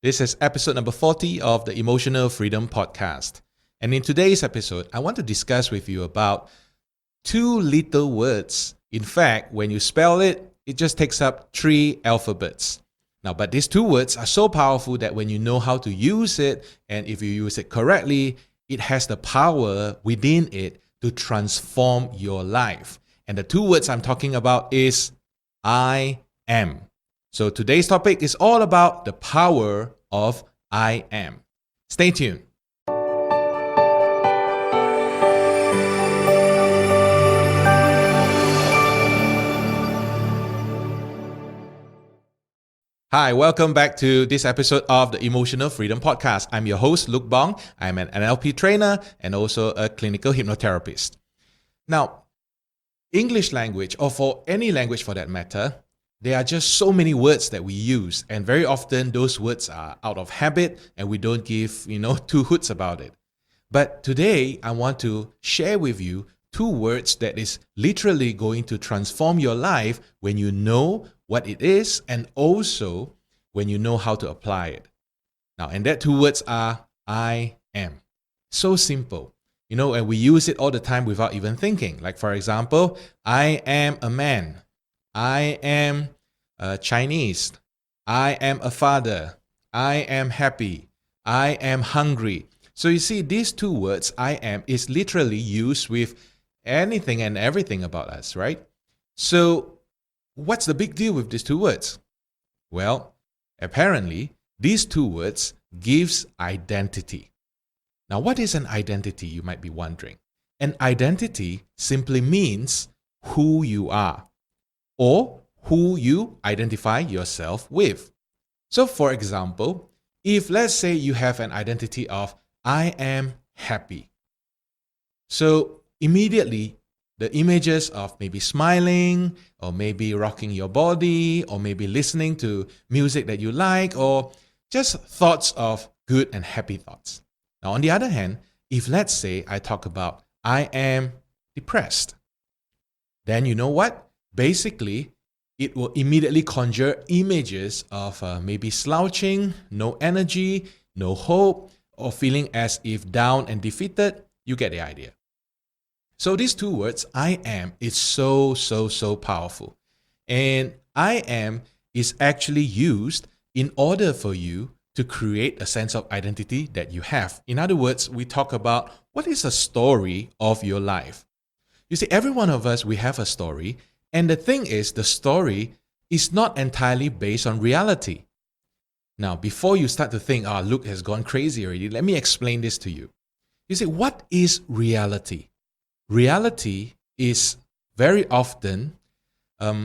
This is episode number 40 of the Emotional Freedom Podcast. And in today's episode, I want to discuss with you about two little words. In fact, when you spell it, it just takes up 3 alphabets. Now, but these 2 words are so powerful that when you know how to use it, and if you use it correctly, it has the power within it to transform your life. And the 2 words I'm talking about is I am. So today's topic is all about the power of I am. Stay tuned. Hi, welcome back to this episode of the Emotional Freedom Podcast. I'm your host, Luke Bong. I'm an NLP trainer and also a clinical hypnotherapist. Now, English language, or for any language for that matter, there are just so many words that we use, and very often those words are out of habit and we don't give, two hoots about it. But today, I want to share with you 2 words that is literally going to transform your life when you know what it is and also when you know how to apply it. Now, and that 2 words are I am. So simple. And we use it all the time without even thinking. Like, for example, I am a man. I am Chinese. I am a father. I am happy. I am hungry. So you see, these 2 words, I am, is literally used with anything and everything about us, right? So what's the big deal with these 2 words? Well, apparently, these 2 words gives identity. Now, what is an identity, you might be wondering? An identity simply means who you are, or who you identify yourself with. So, for example, if let's say you have an identity of I am happy. So, immediately, the images of maybe smiling, or maybe rocking your body, or maybe listening to music that you like, or just thoughts of good and happy thoughts. Now, on the other hand, if let's say I talk about I am depressed, then you know what? Basically, it will immediately conjure images of maybe slouching, no energy, no hope, or feeling as if down and defeated. You get the idea. So these 2 words, I am, is so powerful. And I am is actually used in order for you to create a sense of identity that you have. In other words, we talk about what is the story of your life. You see, every one of us, we have a story. And the thing is, the story is not entirely based on reality. Now, before you start to think, Luke has gone crazy already, let me explain this to you. You see, what is reality? Reality is very often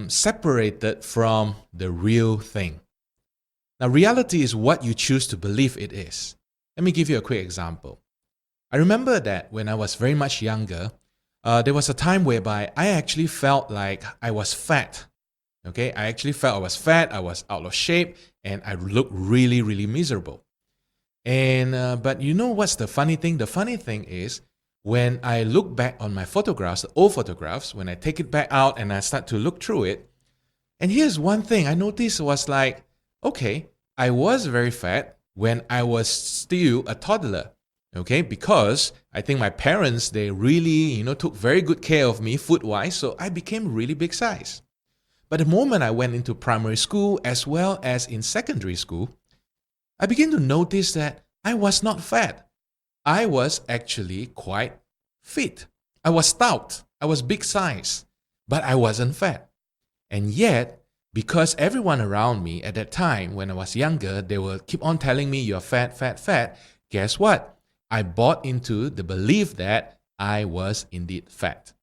separated from the real thing. Now, reality is what you choose to believe it is. Let me give you a quick example. I remember that when I was very much younger, there was a time whereby I actually felt like I was fat. Okay, I actually felt I was fat, I was out of shape, and I looked really, really miserable. And but you know what's the funny thing? The funny thing is, when I look back on my photographs, the old photographs, when I take it back out and I start to look through it, and here's one thing I noticed was like, okay, I was very fat when I was still a toddler. Okay, because I think my parents, they really, took very good care of me food-wise, so I became really big size. But the moment I went into primary school as well as in secondary school, I began to notice that I was not fat. I was actually quite fit. I was stout. I was big size, but I wasn't fat. And yet, because everyone around me at that time, when I was younger, they will keep on telling me, you're fat, fat, fat. Guess what? I bought into the belief that I was indeed fat.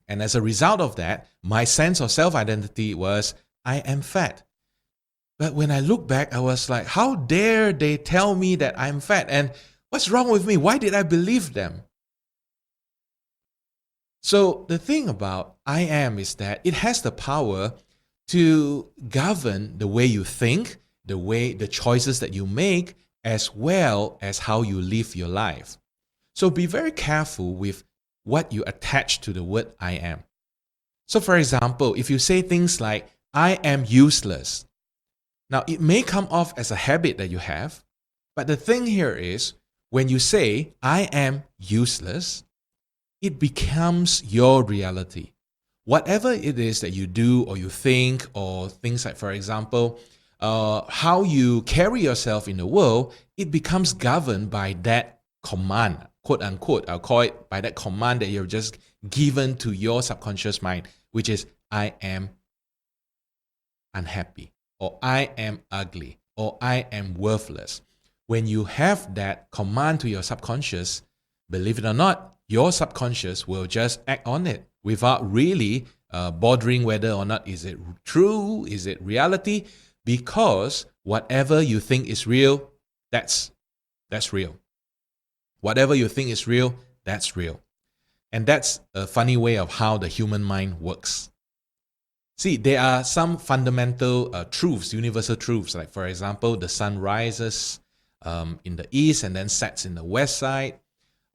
And as a result of that, my sense of self-identity was, I am fat. But when I look back, I was like, how dare they tell me that I'm fat? And what's wrong with me? Why did I believe them? So the thing about I am is that it has the power to govern the way you think, the choices that you make, as well as how you live your life. So be very careful with what you attach to the word I am. So for example, if you say things like, I am useless, Now, it may come off as a habit that you have, but the thing here is when you say, I am useless, it becomes your reality. Whatever it is that you do or you think, or things like, for example, how you carry yourself in the world, it becomes governed by that command, quote unquote. I'll call it by that command that you've just given to your subconscious mind, which is, I am unhappy, or I am ugly, or I am worthless. When you have that command to your subconscious, believe it or not, your subconscious will just act on it without really bothering whether or not is it true, is it reality, because whatever you think is real, that's real. Whatever you think is real, that's real. And that's a funny way of how the human mind works. See, there are some fundamental truths, universal truths, like for example, the sun rises in the east and then sets in the west side.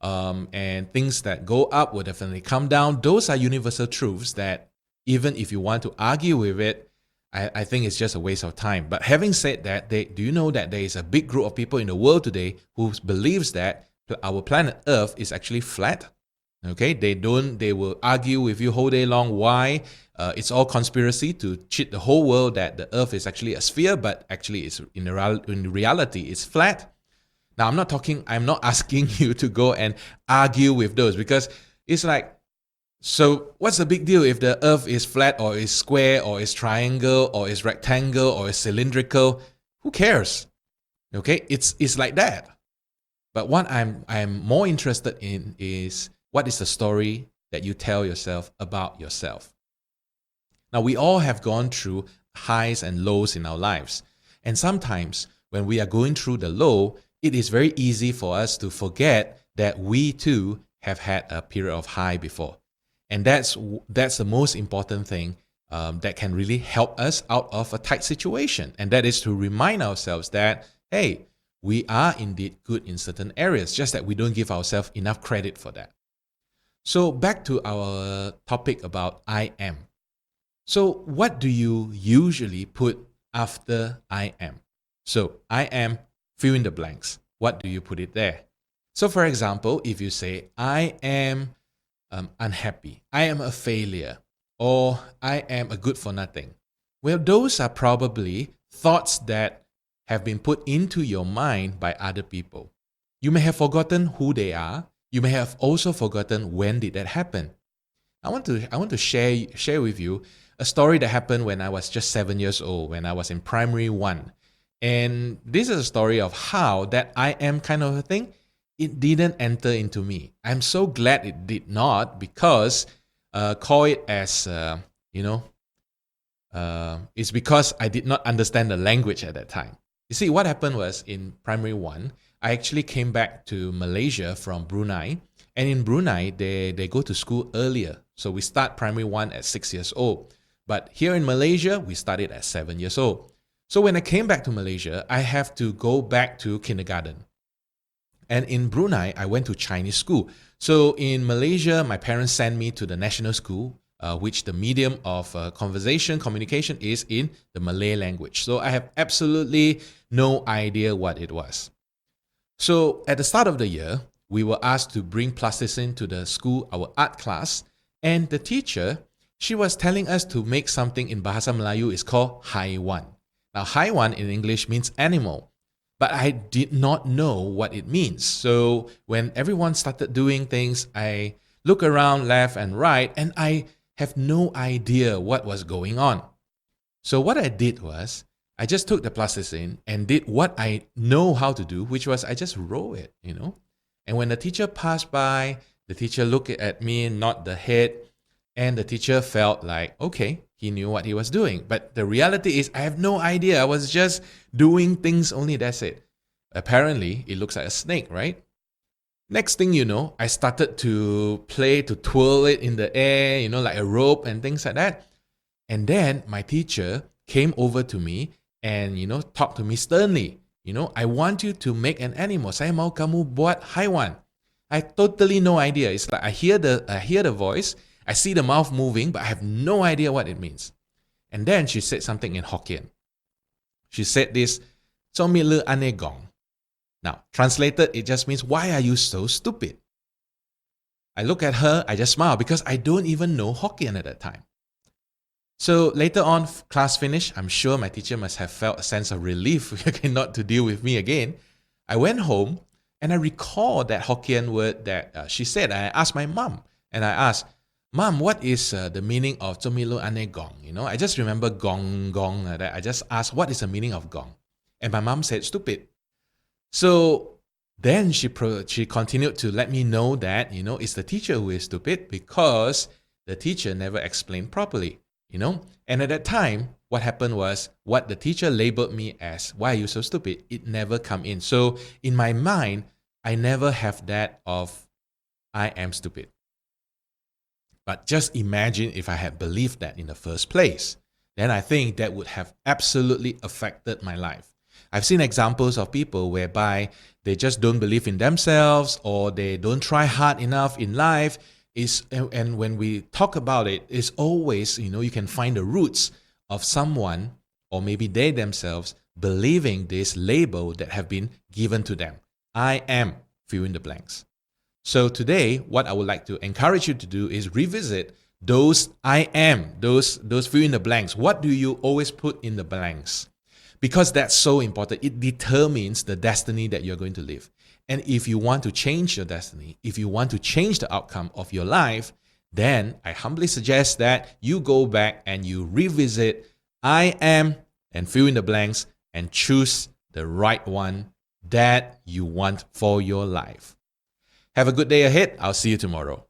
And things that go up will definitely come down. Those are universal truths that even if you want to argue with it, I think it's just a waste of time. But having said that, do you know that there is a big group of people in the world today who believes that our planet Earth is actually flat? Okay, they will argue with you whole day long why it's all conspiracy to cheat the whole world that the Earth is actually a sphere, but actually it's in reality it's flat. Now, I'm not asking you to go and argue with those, because it's like, so what's the big deal if the Earth is flat or is square or is triangle or is rectangle or is cylindrical? Who cares? Okay, it's like that. But what I'm more interested in is, what is the story that you tell yourself about yourself? Now, we all have gone through highs and lows in our lives. And sometimes when we are going through the low, it is very easy for us to forget that we too have had a period of high before. And that's the most important thing that can really help us out of a tight situation. And that is to remind ourselves that, hey, we are indeed good in certain areas, just that we don't give ourselves enough credit for that. So back to our topic about I am. So what do you usually put after I am? So I am, fill in the blanks. What do you put it there? So for example, if you say, I am unhappy, I am a failure, or I am a good for nothing. Well, those are probably thoughts that have been put into your mind by other people. You may have forgotten who they are. You may have also forgotten when did that happen. I want to share with you a story that happened when I was just 7 years old, when I was in primary 1. And this is a story of how that I am kind of a thing, it didn't enter into me. I'm so glad it did not, because call it as, it's because I did not understand the language at that time. You see, what happened was in primary 1, I actually came back to Malaysia from Brunei. And in Brunei, they go to school earlier. So we start primary 1 at 6 years old. But here in Malaysia, we started at 7 years old. So when I came back to Malaysia, I have to go back to kindergarten. And in Brunei, I went to Chinese school. So in Malaysia, my parents sent me to the national school, which the medium of communication is in the Malay language. So I have absolutely no idea what it was. So at the start of the year, we were asked to bring plasticine to the school, our art class. And the teacher, she was telling us to make something in Bahasa Melayu. It's called haiwan. Now, haiwan in English means animal. But I did not know what it means. So when everyone started doing things, I look around left and right, and I have no idea what was going on. So what I did was, I just took the plasticine and did what I know how to do, which was I just roll it, And when the teacher passed by, the teacher looked at me, nod the head, and the teacher felt like, okay, he knew what he was doing. But the reality is, I have no idea. I was just doing things only, that's it. Apparently, it looks like a snake, right? Next thing you know, I started to twirl it in the air, like a rope and things like that. And then my teacher came over to me and, talked to me sternly. I want you to make an animal. Saya mau kamu buat haiwan. I totally no idea. It's like I hear the voice, I see the mouth moving, but I have no idea what it means. And then she said something in Hokkien. She said this, "Cho mi le ane gong." Now, translated, it just means, "Why are you so stupid?" I look at her, I just smile because I don't even know Hokkien at that time. So later on, class finished, I'm sure my teacher must have felt a sense of relief not to deal with me again. I went home and I recalled that Hokkien word that she said. I asked my mom and I asked, "Mom, what is the meaning of Zomilo ane gong?" I just remember gong, gong. That I just asked, what is the meaning of gong? And my mom said, "Stupid." So then she continued to let me know that, it's the teacher who is stupid because the teacher never explained properly, And at that time, what happened was what the teacher labeled me as, "Why are you so stupid?" It never come in. So in my mind, I never have that of, I am stupid. But just imagine if I had believed that in the first place, then I think that would have absolutely affected my life. I've seen examples of people whereby they just don't believe in themselves or they don't try hard enough in life. And when we talk about it, it's always, you can find the roots of someone or maybe they themselves believing this label that have been given to them. I am, fill in the blanks. So today, what I would like to encourage you to do is revisit those I am, those fill in the blanks. What do you always put in the blanks? Because that's so important. It determines the destiny that you're going to live. And if you want to change your destiny, if you want to change the outcome of your life, then I humbly suggest that you go back and you revisit I am and fill in the blanks and choose the right one that you want for your life. Have a good day ahead. I'll see you tomorrow.